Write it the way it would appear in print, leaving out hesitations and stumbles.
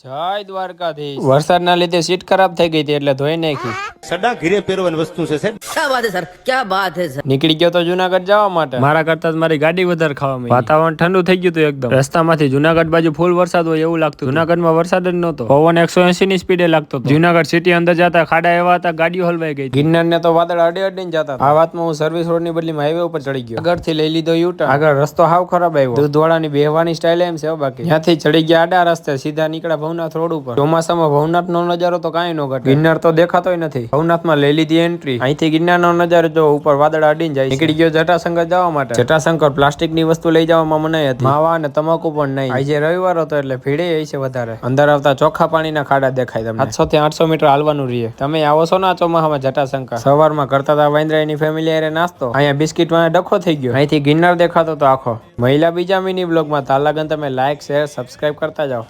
જય દ્વારકાધીશ। વરસાદના લીધે સીટ ખરાબ થઈ ગઈ હતી એટલે ધોઈ નાખી। સડા ઘીરે પહેરવાની વસ્તુ છે સાહેબ। क्या बात है सर, क्या बात है सर। નીકળી ગયો તો જુનાગઢ જવા માટે। મારા કરતા મારી ગાડી વધારે ખાવા માંડી। વાતાવરણ ઠંડુ થઈ ગયું હતું એકદમ। રસ્તામાંથી જુનાગઢ બાજુ ફૂલ વરસાદ હોય એવું લાગતું। જુનાગઢમાં વરસાદ જ નહોતો। પવન 180 ની સ્પીડે લાગતો હતો। જુનાગઢ સિટી અંદર જતા ખાડા એવા હતા, ગાડીઓ હલવાઈ ગઈ। ગિરનાર ને તો વાદળ અડીને જતા। આ વાતમાં હું સર્વિસ રોડ ની બદલીમાં હાઈવે ઉપર ચડી ગયો। આગળથી લઈ લીધો યુટર્ન। આગળ રસ્તો હાવ ખરાબ આવ્યો। દૂધવાળાની બેહવાની સ્ટાઇલ એમ છે બાકી। ત્યાંથી ચડી ગયા આડા રસ્તે, સીધા નીકળ્યા ભવનાથ રોડ ઉપર। ચોમાસામાં ભવનાથ નો નજારો તો કાંઈ નો ઘટે। ગિરનાર તો દેખાતોય નથી। ભવનાથમાં લઈ લીધી એન્ટ્રી। અહીંથી ગિરનાર નો નજારો જો ઉપર વાદળ અડીને જાય। નીકળી ગયો જટાશંકર જવા માટે। જટાશંકર પ્લાસ્ટિક ની વસ્તુ લઈ જવામાં મનાઈ હતી। માવા અને તમાકુ પણ નહીં। આજે રવિવાર હતો એટલે ભીડે છે વધારે। અંદર આવતા ચોખ્ખા પાણીના ખાડા દેખાય તમને। 700 થી 800 મીટર હાલવાનું રહીએ। તમે આવો છો ના ચોમાસામાં જટાશંકર? સવારમાં કરતા હતા વાંદરાની ફેમિલી હારે નાસ્તો। અહીંયા બિસ્કિટ માં ડખો થઈ ગયો। અહીંથી ગિરનાર દેખાતો તો આખો। મહિલા બીજા મિની બ્લોગમાં તાલાગન તમે લાઈક શેર સબસ્ક્રાઇબ કરતા જાઓ।